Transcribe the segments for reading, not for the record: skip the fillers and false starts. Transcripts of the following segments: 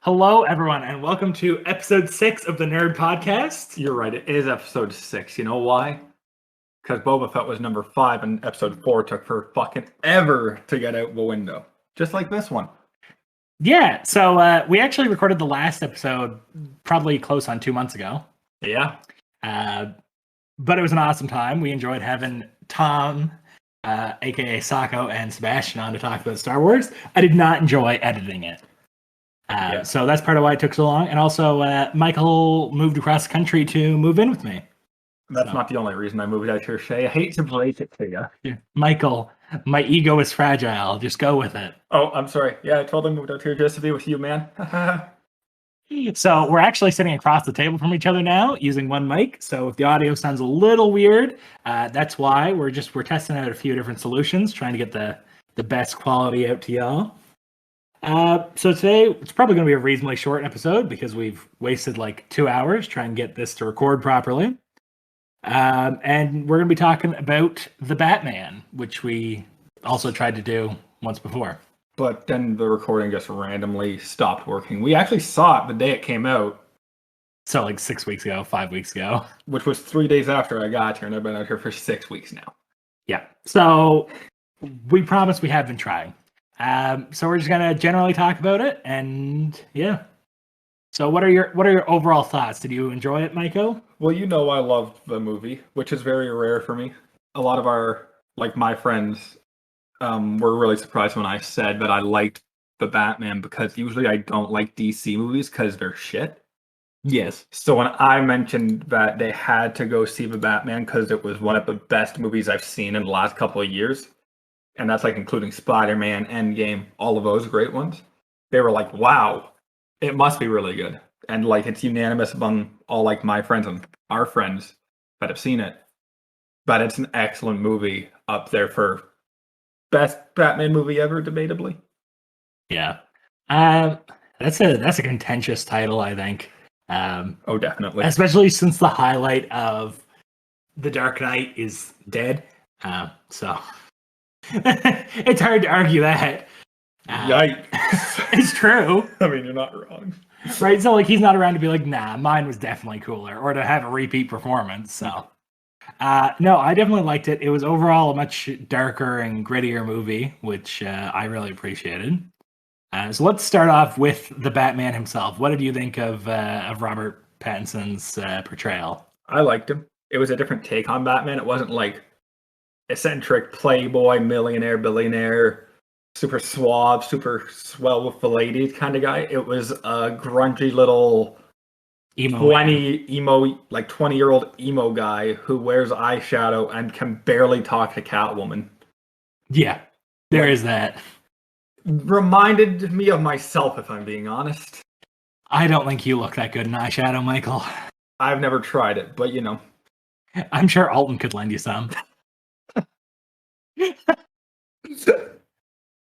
Hello, everyone, and welcome to episode 6 of the Nerd Podcast. You're right, it is episode 6. You know why? Because Boba Fett was number 5 and episode 4 took for fucking ever to get out the window. Just like this one. Yeah, so we actually recorded the last episode probably close on 2 months ago. Yeah. But it was an awesome time. We enjoyed having Tom, aka Sacco, and Sebastian on to talk about Star Wars. I did not enjoy editing it. So that's part of why it took so long. And also, Michael moved across the country to move in with me. That's not the only reason I moved out here, Shay. I hate to break it to you. Yeah. Michael, my ego is fragile. Just go with it. Oh, I'm sorry. Yeah, I totally moved out here just to be with you, man. So we're actually sitting across the table from each other now using one mic. So if the audio sounds a little weird, that's why we're testing out a few different solutions, trying to get the best quality out to y'all. So today it's probably going to be a reasonably short episode because we've wasted like 2 hours trying to get this to record properly. And we're going to be talking about the Batman, which we also tried to do once before. But then the recording just randomly stopped working. We actually saw it the day it came out. So like 6 weeks ago, 5 weeks ago. Which was 3 days after I got here, and I've been out here for 6 weeks now. Yeah. So we promise we have been trying. So we're just gonna generally talk about it, and yeah. So what are your overall thoughts? Did you enjoy it, Michael? Well, you know I loved the movie, which is very rare for me. A lot of my friends were really surprised when I said that I liked the Batman because usually I don't like DC movies because they're shit. Yes. So when I mentioned that they had to go see the Batman because it was one of the best movies I've seen in the last couple of years, and that's like including Spider-Man, Endgame, all of those great ones, they were like, wow, it must be really good. And like it's unanimous among all like my friends and our friends that have seen it. But it's an excellent movie, up there for best Batman movie ever, debatably. Yeah. That's a contentious title, I think. Oh, definitely. Especially since the highlight of The Dark Knight is dead. So it's hard to argue that. Yikes. It's true. I mean, you're not wrong. Right? So like he's not around to be like, nah, mine was definitely cooler, or to have a repeat performance. So no, I definitely liked it. It was overall a much darker and grittier movie, which I really appreciated. So let's start off with the Batman himself. What did you think of Robert Pattinson's portrayal? I liked him. It was a different take on Batman. It wasn't like eccentric playboy, millionaire, billionaire, super suave, super swell with the ladies kind of guy. It was a grungy little emo 20-year-old emo guy who wears eyeshadow and can barely talk to Catwoman. Yeah, there is that. Reminded me of myself, if I'm being honest. I don't think you look that good in eyeshadow, Michael. I've never tried it, but you know. I'm sure Alton could lend you some.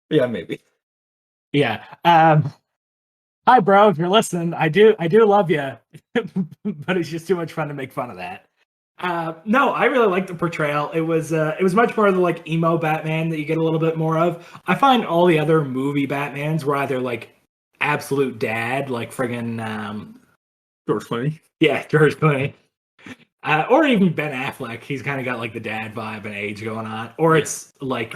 Yeah, maybe. Yeah. Hi, bro. If you're listening, I do love you, but it's just too much fun to make fun of that. No, I really like the portrayal. It was much more of the like emo Batman that you get a little bit more of. I find all the other movie Batmans were either like absolute dad, like friggin' George Clooney. Yeah, George Clooney. Or even Ben Affleck. He's kind of got like the dad vibe and age going on. Or it's like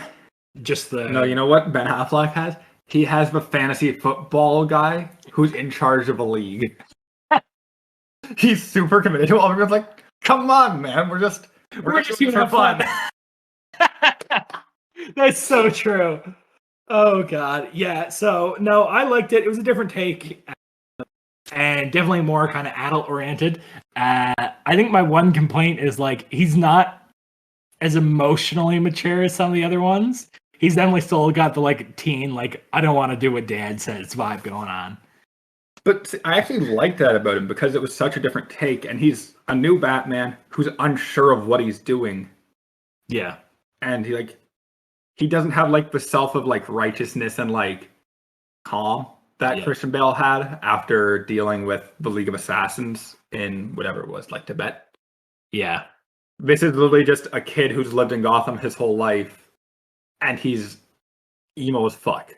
just the... No, you know what Ben Affleck has? He has the fantasy football guy who's in charge of a league. He's super committed to it. Everyone's like, come on, man. We're just here for fun. That's so true. Oh, God. Yeah, so, no, I liked it. It was a different take. And definitely more kind of adult-oriented. I think my one complaint is, like, he's not as emotionally mature as some of the other ones. He's definitely still got the, like, teen, like, I don't want to do what Dad says vibe going on. But see, I actually like that about him because it was such a different take, and he's a new Batman who's unsure of what he's doing. Yeah. And he doesn't have, like, the self of, like, righteousness and, like, calm that Christian Bale had after dealing with the League of Assassins in whatever it was, like Tibet. Yeah. This is literally just a kid who's lived in Gotham his whole life, and he's emo as fuck.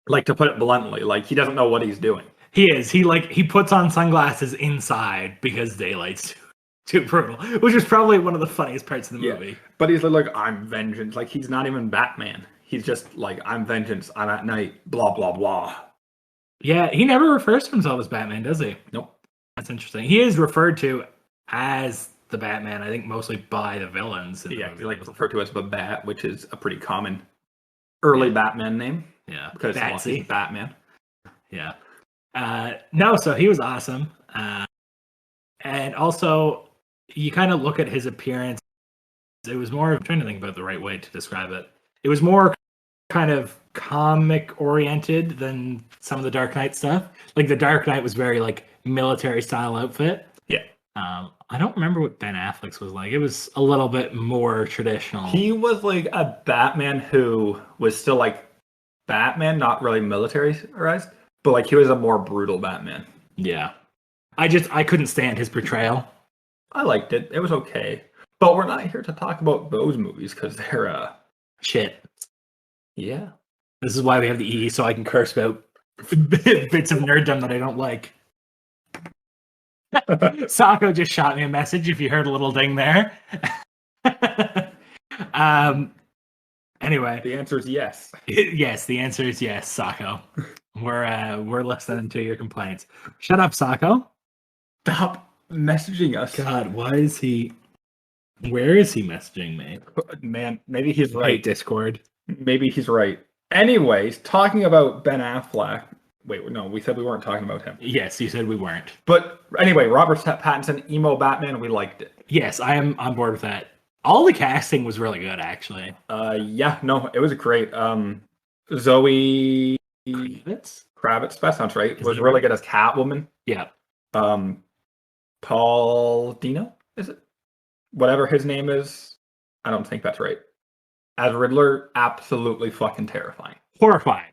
Like, to put it bluntly, like, he doesn't know what he's doing. He is. He puts on sunglasses inside because daylight's too brutal, which is probably one of the funniest parts of the movie. But he's like, I'm vengeance. Like, he's not even Batman. He's just like, I'm vengeance. I'm at night. Blah, blah, blah. Yeah, he never refers to himself as Batman, does he? Nope. That's interesting. He is referred to as the Batman, I think mostly by the villains. Yeah, he's like referred to as the Bat, which is a pretty common early Batman name. Yeah, because he's Batman. Yeah. No, so he was awesome. And also, you kind of look at his appearance. It was more, I'm trying to think about the right way to describe it. It was more kind of comic oriented than some of the Dark Knight stuff. Like the Dark Knight was very like military style outfit. Yeah. I don't remember what Ben Affleck's was like. It was a little bit more traditional. He was like a Batman who was still like Batman, not really militarized, but like he was a more brutal Batman. Yeah. I couldn't stand his portrayal. I liked it. It was okay. But we're not here to talk about those movies because they're shit. Yeah. This is why we have the E, so I can curse about bits of nerddom that I don't like. Sako just shot me a message if you heard a little ding there. Anyway. The answer is yes. Yes, the answer is yes, Sako. We're listening to your complaints. Shut up, Sako. Stop messaging us. God, why is he... Where is he messaging me? Man, maybe he's right. Discord. Maybe he's right. Anyways, talking about Ben Affleck. Wait, no, we said we weren't talking about him. Yes, you said we weren't. But anyway, Robert Pattinson, emo Batman, we liked it. Yes, I am on board with that. All the casting was really good, actually. Yeah, no, it was great. Zoe Kravitz, that sounds right. Was really good as Catwoman. Yeah. Paul Dino, is it? Whatever his name is, I don't think that's right. As Riddler, absolutely fucking terrifying. Horrifying.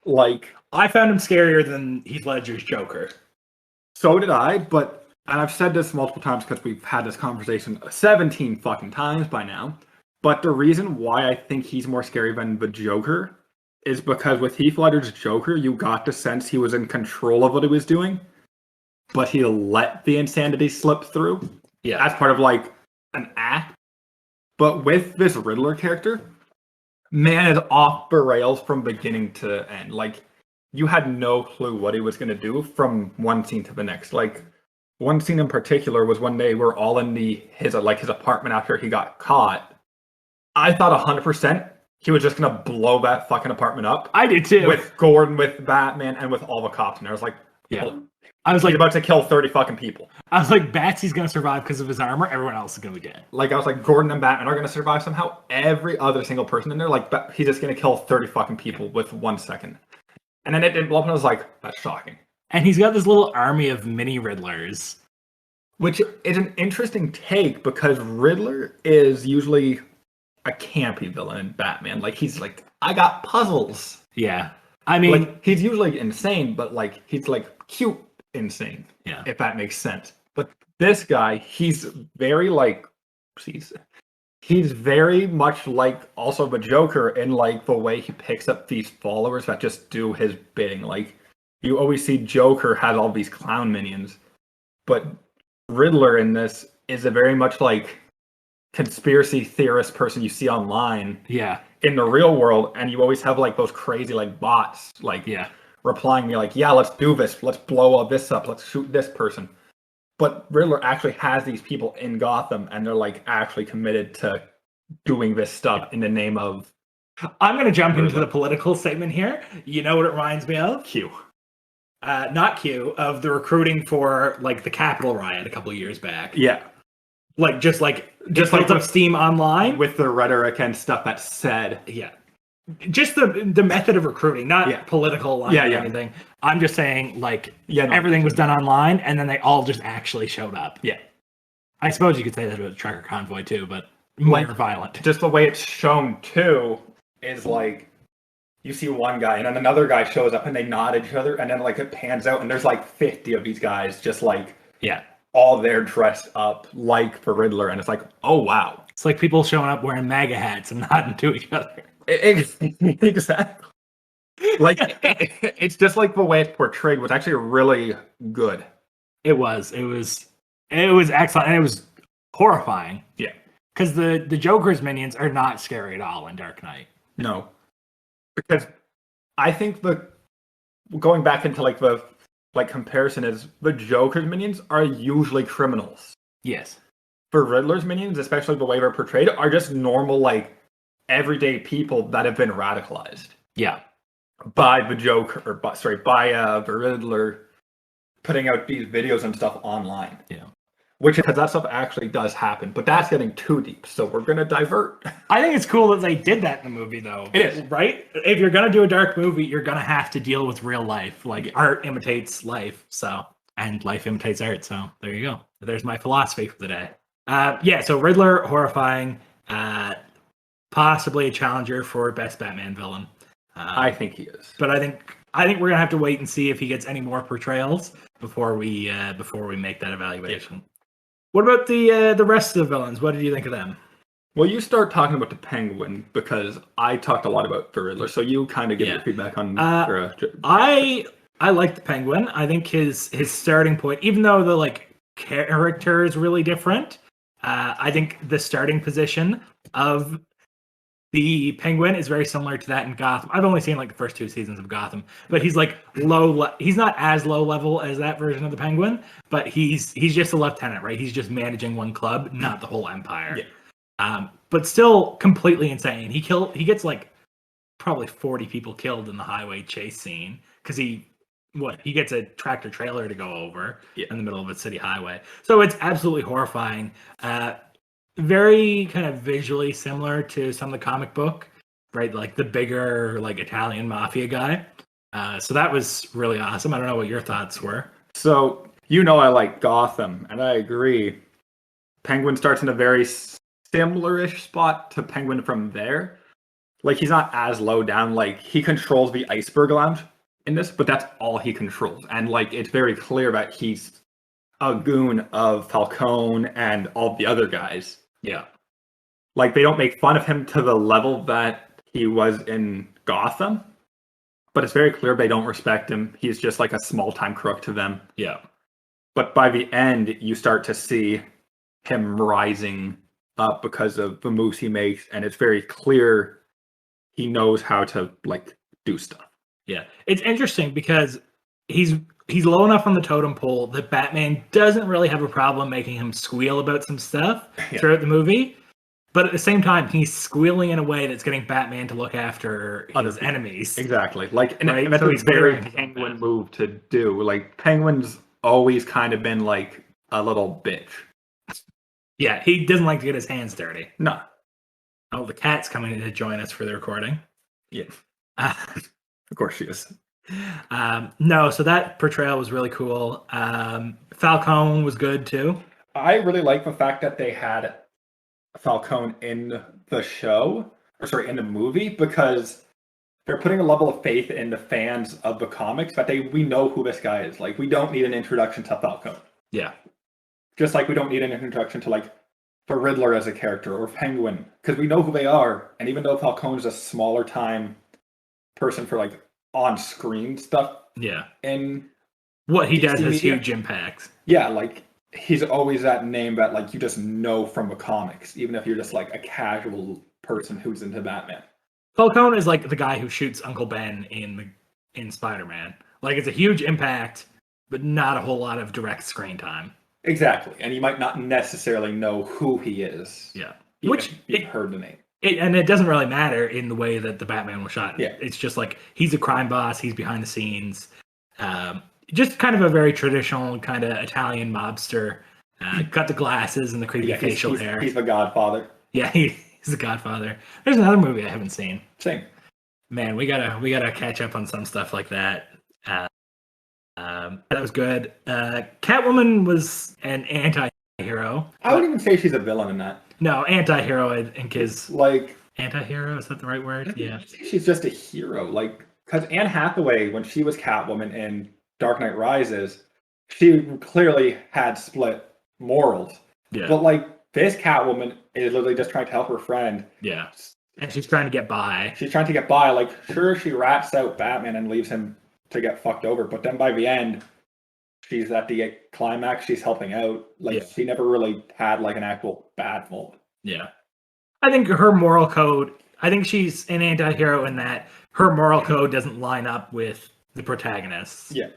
Like, I found him scarier than Heath Ledger's Joker. So did I, but, and I've said this multiple times because we've had this conversation 17 fucking times by now, but the reason why I think he's more scary than the Joker is because with Heath Ledger's Joker, you got the sense he was in control of what he was doing, but he let the insanity slip through. Yeah. As part of, like, an act. But with this Riddler character, man is off the rails from beginning to end. Like, you had no clue what he was going to do from one scene to the next. Like, one scene in particular was when they were all in his apartment after he got caught. I thought 100% he was just going to blow that fucking apartment up. I did too. With Gordon, with Batman, and with all the cops. And I was like, yeah. Oh, I was like, he's about to kill 30 fucking people. I was like, Batsy's going to survive because of his armor. Everyone else is going to be dead. Like, I was like, Gordon and Batman are going to survive somehow. Every other single person in there, like, he's just going to kill 30 fucking people with 1 second. And then it didn't blow up, and I was like, that's shocking. And he's got this little army of mini Riddlers. Which is an interesting take, because Riddler is usually a campy villain in Batman. Like, he's like, I got puzzles. Yeah. I mean... Like, he's usually insane, but, like, he's, like, cute insane. Yeah. If that makes sense. But this guy, he's very, like... He's very much like also the Joker in like the way he picks up these followers that just do his bidding. Like, you always see Joker has all these clown minions, but Riddler in this is a very much like conspiracy theorist person you see online. Yeah. In the real world, and you always have like those crazy like bots like replying me like, yeah, let's do this, let's blow all this up, let's shoot this person. But Riddler actually has these people in Gotham, and they're like actually committed to doing this stuff in the name of... I'm going to jump into the political statement here. You know what it reminds me of? Q. Not Q, of the recruiting for like the Capitol riot a couple of years back. Yeah. Just like up steam online. With the rhetoric and stuff that's said. Yeah. Just the method of recruiting, not political line or anything. I'm just saying, like, everything was done online, and then they all just actually showed up. Yeah. I suppose you could say that about Trucker Convoy, too, but more violent. Just the way it's shown, too, is, like, you see one guy, and then another guy shows up, and they nod at each other, and then, like, it pans out, and there's, like, 50 of these guys just, like... Yeah. All there dressed up like the Riddler, and it's like, oh, wow. It's like people showing up wearing MAGA hats and nodding to each other. Exactly. Like it's just like the way it's portrayed was actually really good. It was excellent, and it was horrifying. Yeah. Because the Joker's minions are not scary at all in Dark Knight. No. Because I think going back into like the comparison is the Joker's minions are usually criminals. Yes. For Riddler's minions, especially the way they're portrayed, are just normal, like, everyday people that have been radicalized. Yeah. By the Joker, or by the Riddler putting out these videos and stuff online. Yeah. Because that stuff actually does happen, but that's getting too deep, so we're going to divert. I think it's cool that they did that in the movie, though. It is. Right? If you're going to do a dark movie, you're going to have to deal with real life. Like, art imitates life, and life imitates art, so there you go. There's my philosophy for the day. So Riddler, horrifying, possibly a challenger for best Batman villain. I think he is. But I think we're going to have to wait and see if he gets any more portrayals before we make that evaluation. Yeah. What about the rest of the villains? What did you think of them? Well, you start talking about the Penguin because I talked a lot about the Riddler, so you kind of give your feedback on. I like the Penguin. I think his starting point, even though the character is really different, I think the starting position of the Penguin is very similar to that in Gotham. I've only seen the first 2 seasons of Gotham, but he's he's not as low level as that version of the Penguin, but he's just a lieutenant, right? He's just managing one club, not the whole empire. Yeah. But still completely insane. He gets probably 40 people killed in the highway chase scene because he gets a tractor trailer to go over in the middle of a city highway. So it's absolutely horrifying. Very kind of visually similar to some of the comic book, right? Like the bigger, Italian mafia guy. So that was really awesome. I don't know what your thoughts were. So, I like Gotham, and I agree. Penguin starts in a very similar-ish spot to Penguin from there. He's not as low down. He controls the Iceberg Lounge in this, but that's all he controls. And, it's very clear that he's a goon of Falcone and all the other guys. Yeah. They don't make fun of him to the level that he was in Gotham, but it's very clear they don't respect him. He's just a small-time crook to them. Yeah. But by the end, you start to see him rising up because of the moves he makes, and it's very clear he knows how to, do stuff. Yeah. It's interesting because he's low enough on the totem pole that Batman doesn't really have a problem making him squeal about some stuff throughout the movie. But at the same time, he's squealing in a way that's getting Batman to look after his enemies. Exactly. And that's a very Penguin move to do. Penguin's always kind of been a little bitch. Yeah, he doesn't like to get his hands dirty. No. Oh, the cat's coming in to join us for the recording. Yeah. Of course she is. No, so that portrayal was really cool. Falcone was good too. I really like the fact that they had Falcone in the show, in the movie, because they're putting a level of faith in the fans of the comics that we know who this guy is. We don't need an introduction to Falcone. Yeah. Just we don't need an introduction to the Riddler as a character or Penguin, because we know who they are. And even though Falcone's a smaller time person for on-screen stuff. Yeah. And what he does has huge impacts. Yeah, he's always that name that you just know from the comics, even if you're just a casual person who's into Batman. Falcone is the guy who shoots Uncle Ben in Spider-Man. It's a huge impact, but not a whole lot of direct screen time. Exactly. And you might not necessarily know who he is. Yeah. Which you've heard the name. And it doesn't really matter in the way that the Batman was shot. Yeah. It's just he's a crime boss. He's behind the scenes. Just kind of a very traditional kind of Italian mobster. Cut the glasses and the creepy facial hair. He's the Godfather. Yeah, he's the Godfather. There's another movie I haven't seen. Same. Man, we gotta catch up on some stuff like that. That was good. Catwoman was an anti-hero. I wouldn't even say she's a villain in that. No, anti-hero, I think is anti-hero. Is that the right word? Yeah. She's just a hero. Because Anne Hathaway, when she was Catwoman in Dark Knight Rises, she clearly had split morals. Yeah. But this Catwoman is literally just trying to help her friend. Yeah. And she's trying to get by. She's trying to get by. Like, sure, she rats out Batman and leaves him to get fucked over, but then by the end, she's at the climax. She's helping out. Like, Yeah. she never really had like an actual bad moment. Yeah. I think her moral code, I think she's an anti-hero in that her moral code doesn't line up with the protagonist's. Yeah.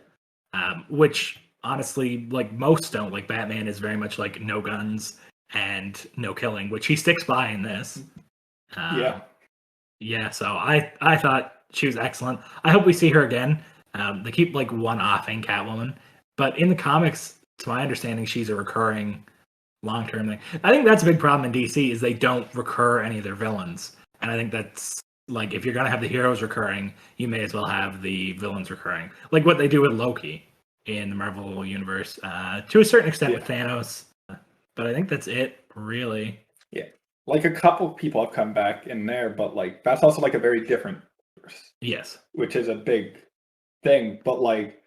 Which honestly, like most don't. Like Batman is very much like no guns and no killing, which he sticks by in this. Yeah. Yeah, so I thought she was excellent. I hope we see her again. They keep like one-offing Catwoman, but in the comics, to my understanding, she's a recurring long-term thing. I think that's a big problem in DC is they don't recur any of their villains, and I think that's like if you're gonna have the heroes recurring, you may as well have the villains recurring, like what they do with Loki in the Marvel universe, to a certain extent with Thanos. But I think that's it, really. Yeah. Like a couple people have come back in there, but like that's also like a very different universe. Yes. Which is a big thing. But like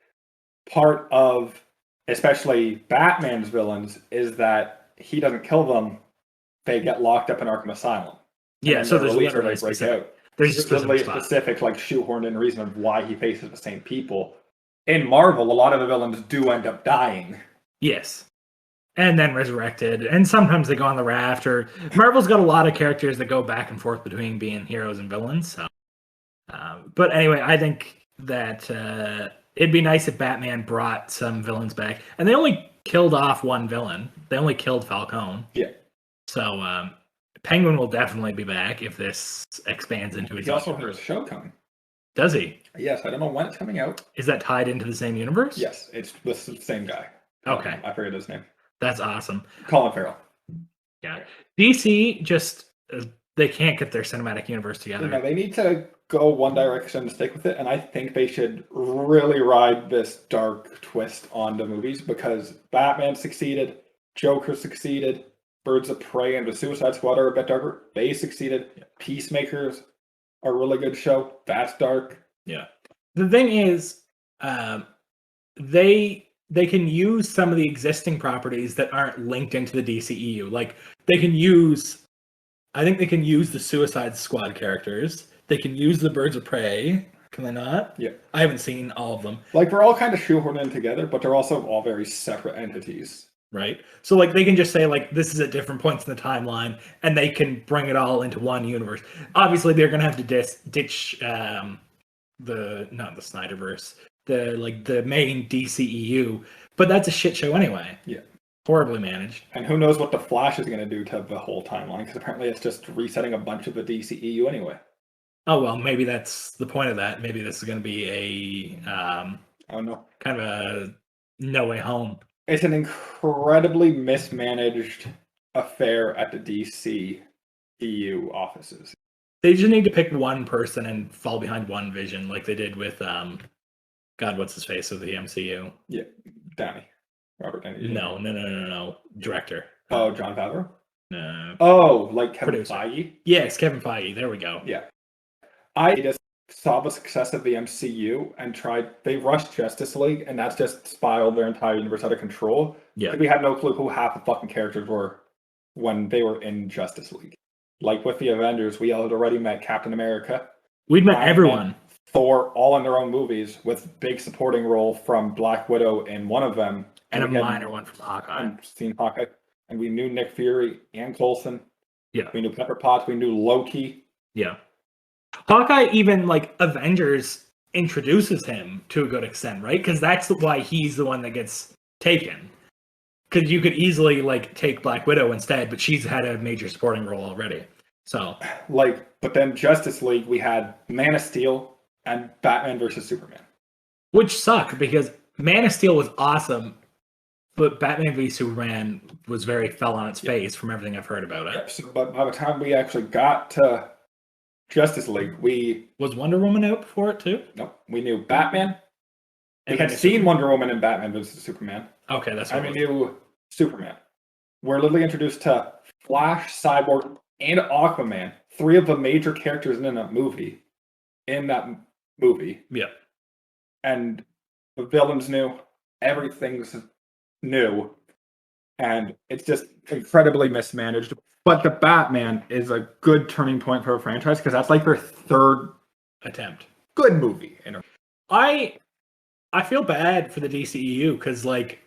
part of especially Batman's villains is that he doesn't kill them, they get locked up in Arkham Asylum. Yeah, so there's released or literally they break specific. out. There's literally a specific like shoehorned in reason of why he faces the same people. In Marvel, a lot of the villains do end up dying. Yes. And then resurrected. And sometimes they go on the raft. Or Marvel's got a lot of characters that go back and forth between being heroes and villains. So, but anyway, I think that it'd be nice if Batman brought some villains back. And they only killed off one villain. They only killed Falcone. Yeah. So Penguin will definitely be back if this expands into its He own also universe. has a show coming. Does he? Yes, I don't know when it's coming out. Is that tied into the same universe? Yes, it's the same guy. Okay. I forget his name. That's awesome. Colin Farrell. Yeah. DC just they can't get their cinematic universe together. You know, they need to go one direction and stick with it, and I think they should really ride this dark twist on the movies because Batman succeeded, Joker succeeded, Birds of Prey and the Suicide Squad are a bit darker. They succeeded. Peacemakers are a really good show. That's dark. Yeah. The thing is, they can use some of the existing properties that aren't linked into the DCEU. Like they can use, I think they can use the Suicide Squad characters. They can use the Birds of Prey. Can they not? Yeah. I haven't seen all of them. Like they're all kind of shoehorned in together, but they're also all very separate entities. Right. So like they can just say like this is at different points in the timeline, and they can bring it all into one universe. Obviously, they're gonna have to ditch not the Snyderverse, the main DCEU, but that's a shit show anyway. Yeah. Horribly managed. And who knows what the Flash is going to do to the whole timeline? Because apparently it's just resetting a bunch of the DCEU anyway. Oh well, maybe that's the point of that. Maybe this is going to be a I don't know, kind of a No Way Home. It's an incredibly mismanaged affair at the DCEU offices. They just need to pick one person and fall behind one vision, like they did with God, what's his face of the MCU? Yeah, Robert Downey. No. Director. Oh, Jon Favreau? No. Oh, like Kevin Producer. Feige? Yes, Kevin Feige. There we go. Yeah. I just saw the success of the MCU and they rushed Justice League, and that's just spiraled their entire universe out of control. Yeah. We had no clue who half the fucking characters were when they were in Justice League. Like with the Avengers, we had already met Captain America. We'd met everyone. Thor, all in their own movies, with big supporting role from Black Widow in one of them. And a minor one from Hawkeye. And seen Hawkeye. And we knew Nick Fury and Coulson. Yeah. We knew Pepper Potts. We knew Loki. Yeah. Hawkeye, even like Avengers introduces him to a good extent, right? Because that's why he's the one that gets taken. Because you could easily like take Black Widow instead, but she's had a major supporting role already. So, but then Justice League, we had Man of Steel and Batman versus Superman, which suck because Man of Steel was awesome, but Batman v Superman was fell on its face from everything I've heard about it. Yep. So, but by the time we actually got to Justice League, was Wonder Woman out before it too? Nope. We knew Batman. And we had seen Wonder Woman and Batman versus Superman. Okay, that's what we knew Superman. We're literally introduced to Flash, Cyborg, and Aquaman, three of the major characters in that movie. Yeah. And the villains new, everything's new, and it's just incredibly mismanaged. But the Batman is a good turning point for a franchise because that's like their third attempt. Good movie. I feel bad for the DCEU because like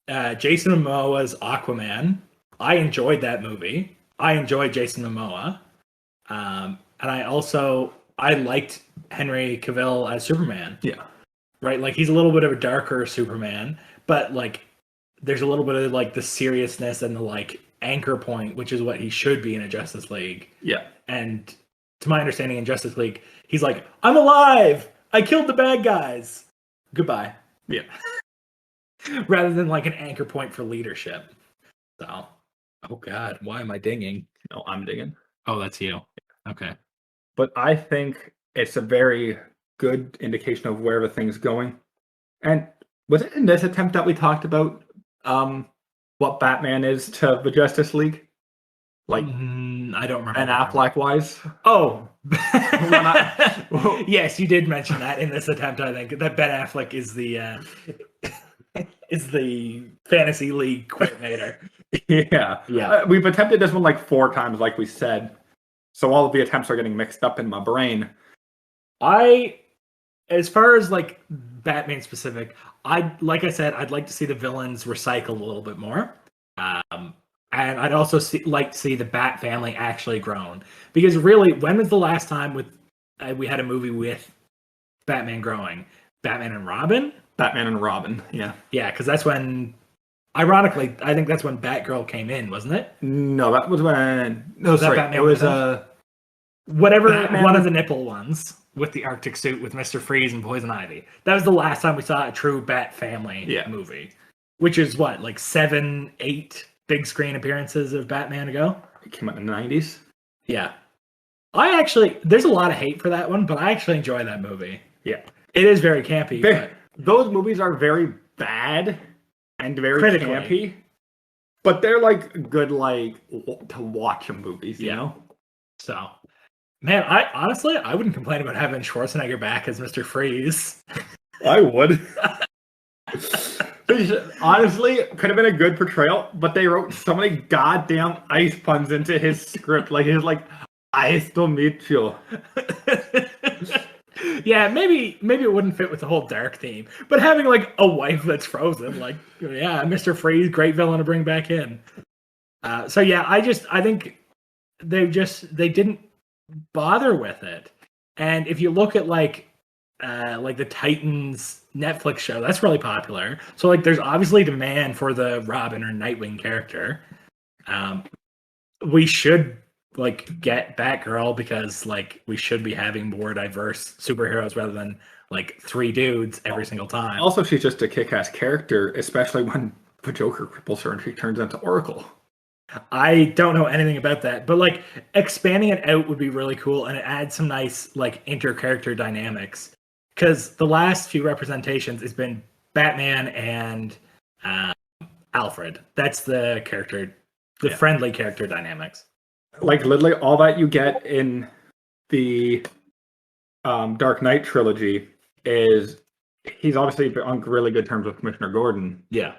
Jason Momoa's Aquaman, I enjoyed that movie. I enjoyed Jason Momoa, and I liked Henry Cavill as Superman. Yeah, right. Like he's a little bit of a darker Superman, but like there's a little bit of like the seriousness and the like anchor point, which is what he should be in a Justice League. Yeah, and to my understanding, in Justice League, he's like, "I'm alive. I killed the bad guys. Goodbye." Yeah. Rather than like an anchor point for leadership. So, oh God, why am I dinging? No, I'm digging. Oh, that's you. Okay. But I think it's a very good indication of where the thing's going. And was it in this attempt that we talked about what Batman is to the Justice League? Like, I don't remember. And Affleck wise? Oh. Yes, you did mention that in this attempt, I think. That Ben Affleck is the is the fantasy league coordinator. Yeah. We've attempted this one like 4 times, like we said. So all of the attempts are getting mixed up in my brain. As far as like Batman specific, like I said, I'd like to see the villains recycled a little bit more. And I'd also like to see the Bat family actually grown. Because really, when was the last time we had a movie with Batman growing? Batman and Robin? Batman and Robin, yeah. Yeah, because that's when, ironically, I think that's when Batgirl came in, wasn't it? No, that was when... No, sorry, Batman it was... whatever, Batman one of the nipple ones with the Arctic suit with Mr. Freeze and Poison Ivy. That was the last time we saw a true Bat family movie. Which is what, like 7, 8 big screen appearances of Batman ago? It came out in the 90s. Yeah. There's a lot of hate for that one, but I actually enjoy that movie. Yeah. It is very campy. But those movies are very bad and very critically campy, but they're like good, like to watch movies, you know? So, man, I wouldn't complain about having Schwarzenegger back as Mr. Freeze. I would. Honestly, could have been a good portrayal, but they wrote so many goddamn ice puns into his script. Like he's like, "Ice to meet you." Yeah, maybe it wouldn't fit with the whole dark theme, but having like a wife that's frozen, like, yeah, Mr. Freeze, great villain to bring back in. So yeah, I think they didn't bother with it. And if you look at like the Titans Netflix show, that's really popular. So like there's obviously demand for the Robin or Nightwing character. We should like get Batgirl because like we should be having more diverse superheroes rather than like 3 dudes every single time. Also, she's just a kick-ass character, especially when the Joker cripples her and she turns into Oracle. I don't know anything about that, but like expanding it out would be really cool, and it adds some nice like inter-character dynamics. Because the last few representations has been Batman and Alfred. That's the character, friendly character dynamics. Like literally all that you get in the Dark Knight trilogy is he's obviously on really good terms with Commissioner Gordon. Yeah.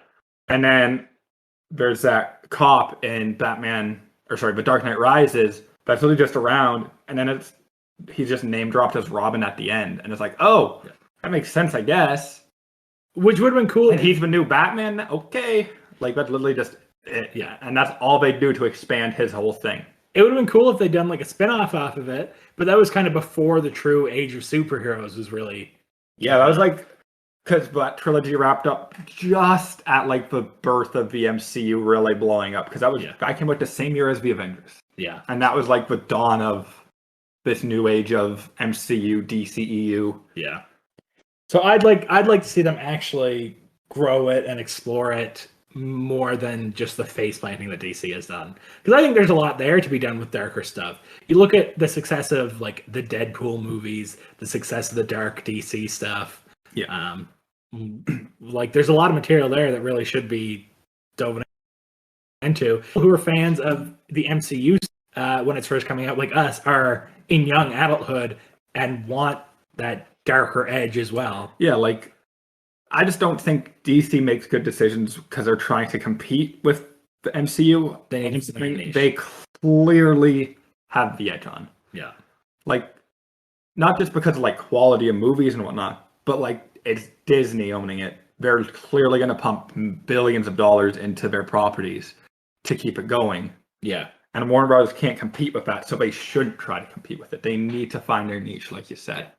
And then there's that cop in but Dark Knight Rises that's really just around, and then he's just name dropped as Robin at the end, and it's like, oh, that makes sense, I guess. Which would have been cool. And he's the new Batman. Okay, like that's literally just it. Yeah, and that's all they do to expand his whole thing. It would have been cool if they'd done like a spin-off off of it, but that was kind of before the true age of superheroes was really... Yeah, that was like... Because that trilogy wrapped up just at like the birth of the MCU really blowing up. Because that came out the same year as the Avengers. Yeah. And that was like the dawn of this new age of MCU, DCEU. Yeah. So I'd like to see them actually grow it and explore it more than just the face planting that DC has done. Because I think there's a lot there to be done with darker stuff. You look at the success of like the Deadpool movies, the success of the dark DC stuff. Yeah. Like there's a lot of material there that really should be dove into. People who are fans of the MCU when it's first coming out, like us, are in young adulthood and want that darker edge as well. Yeah, like I just don't think DC makes good decisions because they're trying to compete with the MCU, They need something niche. they clearly have the edge on. Yeah. Like, not just because of like quality of movies and whatnot, but like it's Disney owning it. They're clearly going to pump billions of dollars into their properties to keep it going. Yeah. And Warner Brothers can't compete with that, so they shouldn't try to compete with it. They need to find their niche, like you said.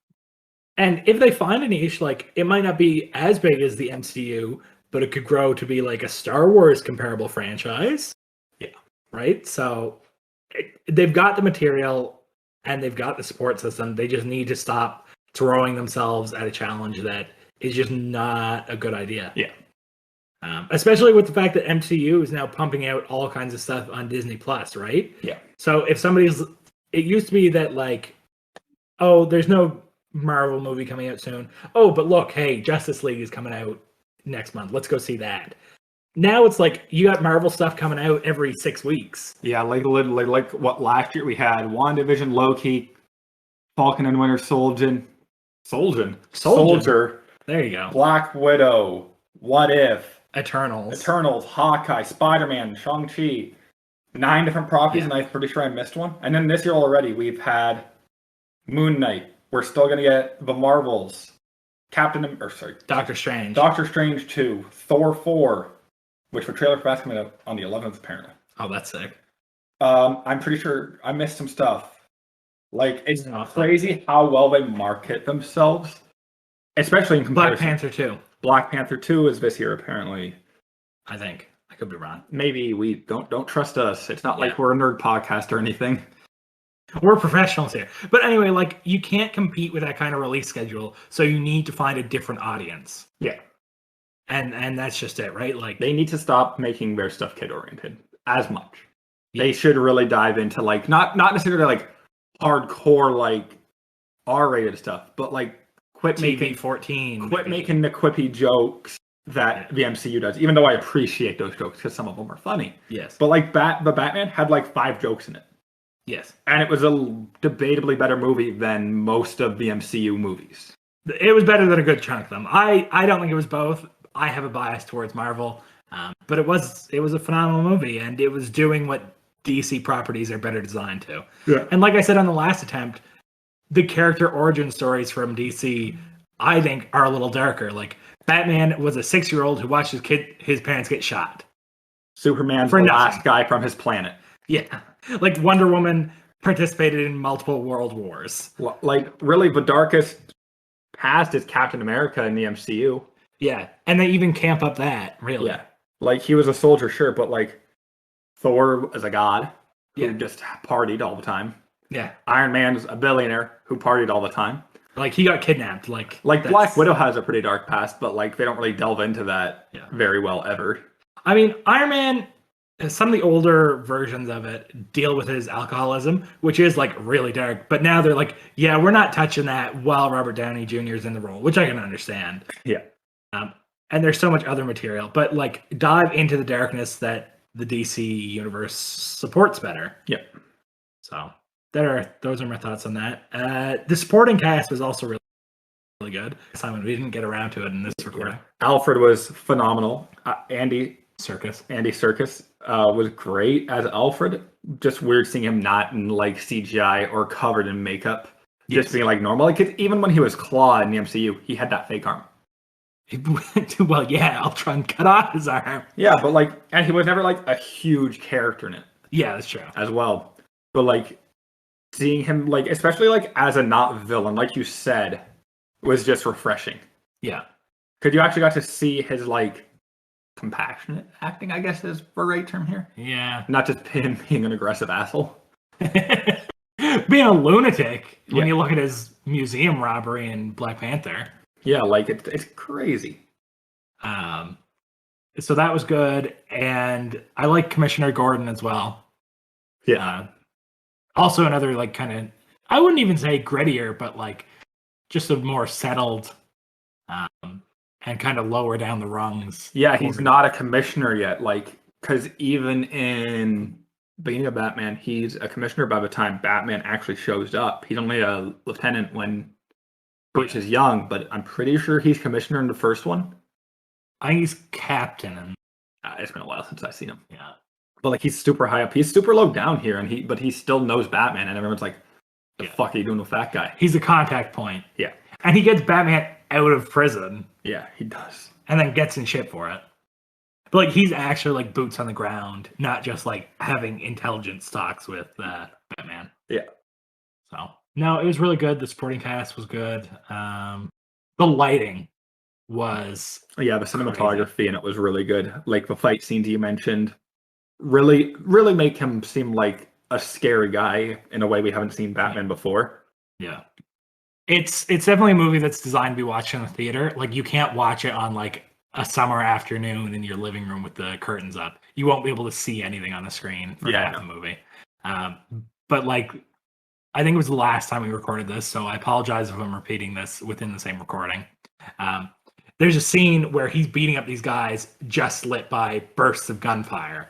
And if they find a niche, like it might not be as big as the MCU, but it could grow to be like a Star Wars comparable franchise. Yeah. Right? So they've got the material and they've got the support system. They just need to stop throwing themselves at a challenge that is just not a good idea. Yeah. Especially with the fact that MCU is now pumping out all kinds of stuff on Disney Plus, right? Yeah. So if it used to be that like, oh, there's no Marvel movie coming out soon. Oh, but look, hey, Justice League is coming out next month. Let's go see that. Now it's like you got Marvel stuff coming out every 6 weeks. Yeah, like literally, like what last year we had WandaVision, Loki, Falcon and Winter Soldier. There you go. Black Widow, What If, Eternals, Hawkeye, Spider-Man, Shang-Chi. 9 different properties, and I'm pretty sure I missed one. And then this year already, we've had Moon Knight. We're still going to get the Marvels. Doctor Strange. Doctor Strange 2, Thor 4, which for trailer for that's coming out on the 11th, apparently. Oh, that's sick. I'm pretty sure I missed some stuff. Like, it's crazy how well they market themselves, especially in comparison. Black Panther 2. Black Panther 2 is this year, apparently. I think. I could be wrong. Maybe we don't trust us. It's not like we're a nerd podcast or anything. We're professionals here. But anyway, like, you can't compete with that kind of release schedule, so you need to find a different audience. Yeah. And that's just it, right? Like, they need to stop making their stuff kid-oriented as much. Yeah. They should really dive into, like, not necessarily, like, hardcore, like, R-rated stuff, but, like, quit making the quippy jokes that the MCU does, even though I appreciate those jokes because some of them are funny. Yes. But, like, the Batman had, like, 5 jokes in it. Yes. And it was a debatably better movie than most of the MCU movies. It was better than a good chunk of them. I don't think it was both. I have a bias towards Marvel. But it was a phenomenal movie, and it was doing what DC properties are better designed to. Yeah. And like I said on the last attempt, the character origin stories from DC, I think, are a little darker. Like, Batman was a 6-year-old who watched his parents get shot. Superman's the last guy from his planet. Yeah. Like, Wonder Woman participated in multiple world wars. Like, really, the darkest past is Captain America in the MCU. Yeah. And they even camp up that, really. Yeah. Like, he was a soldier, sure, but, like, Thor is a god who just partied all the time. Yeah. Iron Man's a billionaire who partied all the time. Like, he got kidnapped. Like Black Widow has a pretty dark past, but, like, they don't really delve into that very well ever. I mean, Iron Man, some of the older versions of it deal with his alcoholism, which is, like, really dark. But now they're like, yeah, we're not touching that while Robert Downey Jr. is in the role, which I can understand. Yeah. And there's so much other material. But, like, dive into the darkness that the DC universe supports better. Yeah. So those are my thoughts on that. The supporting cast was also really, really good. Simon, we didn't get around to it in this recording. Yeah. Alfred was phenomenal. Andy Serkis was great as Alfred. Just weird seeing him not in, like, CGI or covered in makeup. Just being, like, normal. Like, even when he was Claw in the MCU, he had that fake arm. Well, yeah, I'll try and cut off his arm. Yeah, but, like, and he was never, like, a huge character in it. Yeah, that's true. As well. But, like, seeing him, like, especially, like, as a not villain, like you said, was just refreshing. Yeah. Because you actually got to see his, like, compassionate acting, I guess is the right term here. Yeah. Not just him being an aggressive asshole. Being a lunatic when you look at his museum robbery in Black Panther. Yeah, like, it's crazy. So that was good. And I like Commissioner Gordon as well. Yeah. Also another, like, kind of, I wouldn't even say grittier, but, like, just a more settled and kind of lower down the rungs. Yeah, he's not a commissioner yet. Like, because even in being a Batman, he's a commissioner by the time Batman actually shows up. He's only a lieutenant when Butch is young, but I'm pretty sure he's commissioner in the first one. I think he's captain. It's been a while since I've seen him. Yeah. But like he's super high up. He's super low down here, but he still knows Batman, and everyone's like, "The fuck are you doing with that guy?" He's a contact point. Yeah, and he gets Batman out of prison. Yeah, he does, and then gets in shit for it. But like he's actually like boots on the ground, not just like having intelligence talks with Batman. Yeah. So no, it was really good. The supporting cast was good. The lighting was the cinematography crazy. And it was really good. Like the fight scenes you mentioned, really make him seem like a scary guy in a way we haven't seen Batman before. Yeah. It's definitely a movie that's designed to be watched in a theater. Like you can't watch it on like a summer afternoon in your living room with the curtains up. You won't be able to see anything on the screen for half the movie. But like, I think it was the last time we recorded this, so I apologize if I'm repeating this within the same recording. There's a scene where he's beating up these guys just lit by bursts of gunfire.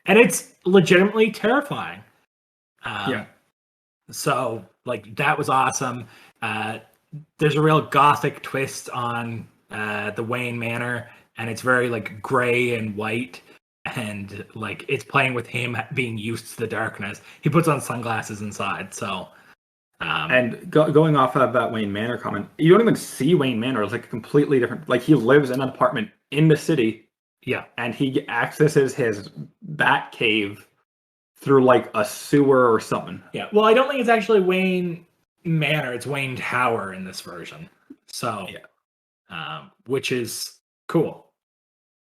And it's legitimately terrifying. So, like, that was awesome. There's a real gothic twist on the Wayne Manor, and it's very, like, gray and white. And, like, it's playing with him being used to the darkness. He puts on sunglasses inside, so... and going off of that Wayne Manor comment, you don't even see Wayne Manor. It's like a completely different... Like, he lives in an apartment in the city. Yeah. And he accesses his bat cave through, like, a sewer or something. Yeah. Well, I don't think it's actually Wayne Manor. It's Wayne Tower in this version. So, which is cool.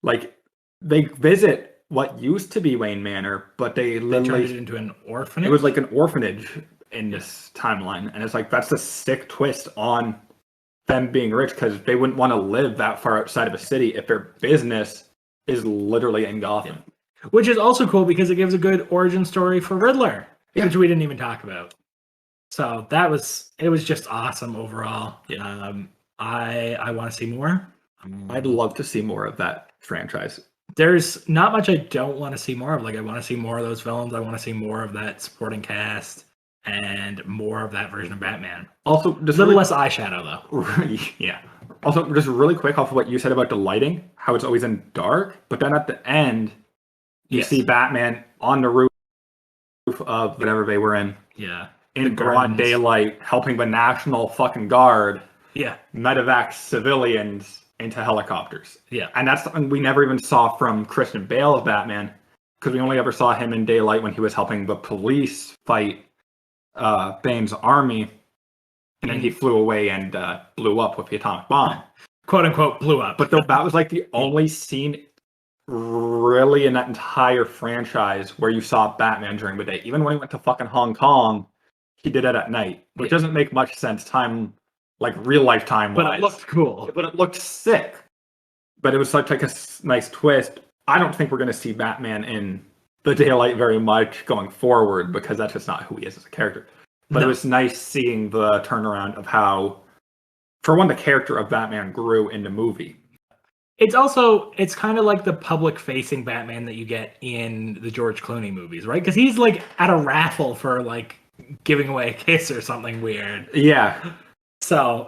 Like, they visit what used to be Wayne Manor, but they literally... turned it into an orphanage? It was like an orphanage in this timeline, and it's like that's a sick twist on them being rich, because they wouldn't want to live that far outside of a city if their business is literally in Gotham. Which is also cool because it gives a good origin story for Riddler, which we didn't even talk about. So it was just awesome overall. I want to see more. I'd love to see more of that franchise. There's not much I don't want to see more of. Like, I want to see more of those villains. I want to see more of that supporting cast. And more of that version of Batman. Also, just a little less eyeshadow, though. Yeah. Also, just really quick off of what you said about the lighting, how it's always in dark, but then at the end, you see Batman on the roof of whatever they were in. Yeah. In broad daylight, helping the National fucking Guard. Yeah. Medevac civilians into helicopters. Yeah. And that's something we never even saw from Christian Bale's Batman, because we only ever saw him in daylight when he was helping the police fight Bane's army, and then he flew away and blew up with the atomic bomb. Quote unquote blew up. But that was like the only scene really in that entire franchise where you saw Batman during the day. Even when he went to fucking Hong Kong, he did it at night, which doesn't make much sense real life time wise. But it looked cool. But it looked sick. But it was such like a nice twist. I don't think we're going to see Batman in the daylight very much going forward, because that's just not who he is as a character. But it was nice seeing the turnaround of how, for one, the character of Batman grew in the movie. It's kind of like the public facing Batman that you get in the George Clooney movies, right? Because he's like at a raffle for like giving away a kiss or something weird. Yeah. So,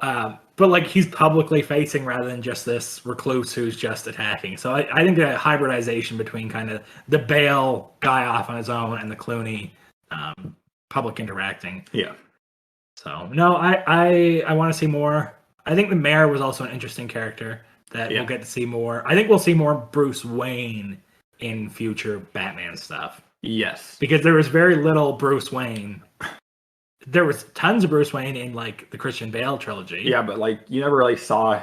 but like he's publicly facing rather than just this recluse who's just attacking. So I think the hybridization between kind of the Bale guy off on his own and the Clooney public interacting. Yeah. So no, I want to see more. I think the mayor was also an interesting character that we'll get to see more. I think we'll see more Bruce Wayne in future Batman stuff. Yes. Because there was very little Bruce Wayne. There was tons of Bruce Wayne in like the Christian Bale trilogy. Yeah, but like you never really saw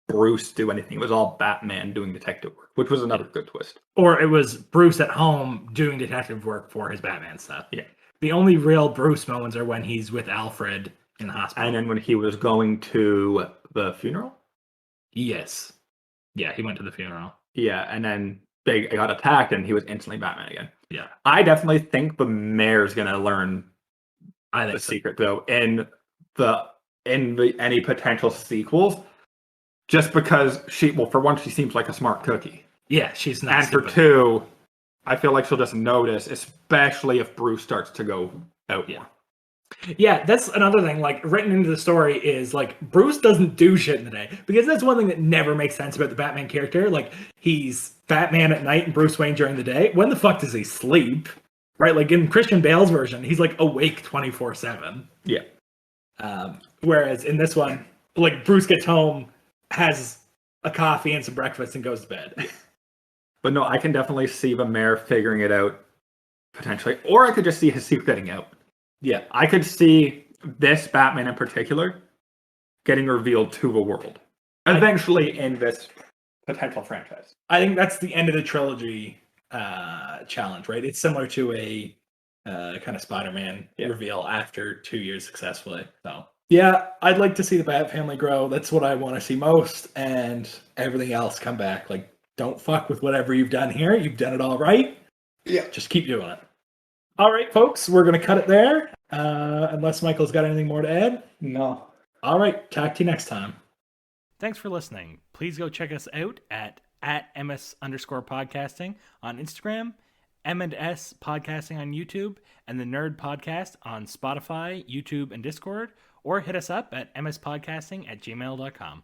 Bruce do anything. It was all Batman doing detective work, which was another good twist. Or it was Bruce at home doing detective work for his Batman stuff. Yeah. The only real Bruce moments are when he's with Alfred in the hospital. And then when he was going to the funeral? Yes. Yeah, he went to the funeral. Yeah, and then they got attacked and he was instantly Batman again. Yeah. I definitely think the mayor's gonna learn the secret though in any potential sequels, just because for one, she seems like a smart cookie. Yeah, she's not. And stupid. For two, I feel like she'll just notice, especially if Bruce starts to go out. Yeah. Yeah, that's another thing. Like written into the story is like Bruce doesn't do shit in the day, because that's one thing that never makes sense about the Batman character. Like he's Batman at night and Bruce Wayne during the day. When the fuck does he sleep? Right? Like in Christian Bale's version, he's like awake 24/7. Yeah. Whereas in this one, like Bruce gets home, has a coffee and some breakfast, and goes to bed. But no, I can definitely see the mayor figuring it out potentially, or I could just see his suit getting out. Yeah, I could see this Batman in particular getting revealed to the world eventually in this potential franchise. I think that's the end of the trilogy challenge, right? It's similar to a kind of Spider-Man reveal after 2 years successfully. So yeah, I'd like to see the Bat family grow. That's what I want to see most, and everything else come back. Like, don't fuck with whatever you've done here. You've done it all right. Yeah, just keep doing it. All right, folks, we're going to cut it there. Unless Michael's got anything more to add. No. All right, talk to you next time. Thanks for listening. Please go check us out at @ms_podcasting on Instagram, M&S Podcasting on YouTube, and the Nerd Podcast on Spotify, YouTube, and Discord, or hit us up at mspodcasting@gmail.com.